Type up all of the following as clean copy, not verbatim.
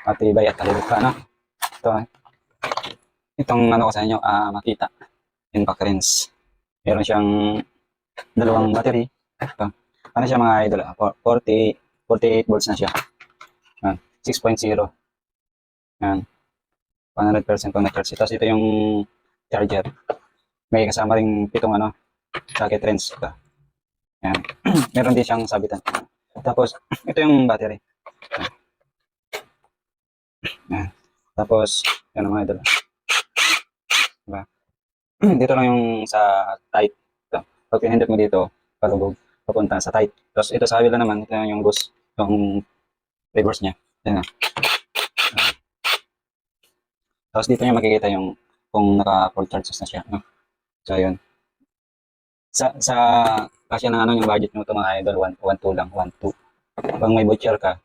Matibay at talibot pa, no? Ito, itong ano ko sa inyo, makita. Impact rinse. Meron siyang dalawang battery. Ito. Ano siya mga idol? 48 volts na siya. 6.0. Yan. 100% connected. Tapos ito yung charger. May kasama ring pitong socket rinse. Ito. Yan. Meron din siyang sabitan. Tapos, ito yung battery. Yan. Tapos, yan mga idol. Diba? Dito lang yung sa tight. Ito. Pag pinindot mo dito, palubog, papunta sa tight. Tapos ito sa kabila naman, ito yung boost, yung reverse niya. Yan na. Tapos dito nyo makikita yung kung naka full charges na siya. No? So, yun. Sa kasya ng yung budget nyo ito mga idol, 1.2 lang, 1.2. Pag may voucher ka,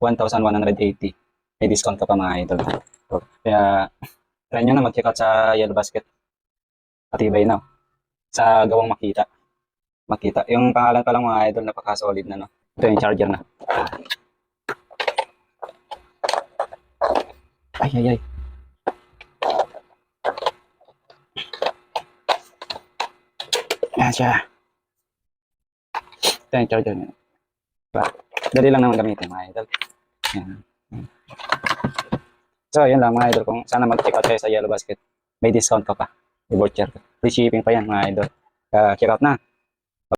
1,180. May discount ka pa mga idol. So, kaya, try nyo na mag-check out sa Yellow Basket. Patibay na. Sa gawang makita. Makita. Yung pangalan pa lang mga idol, napaka-solid na. No? Ito yung charger na. Ay. Yan siya. Ito yung charger niya. Diba? Dali lang naman gamitin mga idol. Yan. So, yun lang mga idol. Kung sana mag-check out kayo sa Yellow Basket, may discount ka pa. May voucher ka. Free shipping pa yan mga idol. Check out na.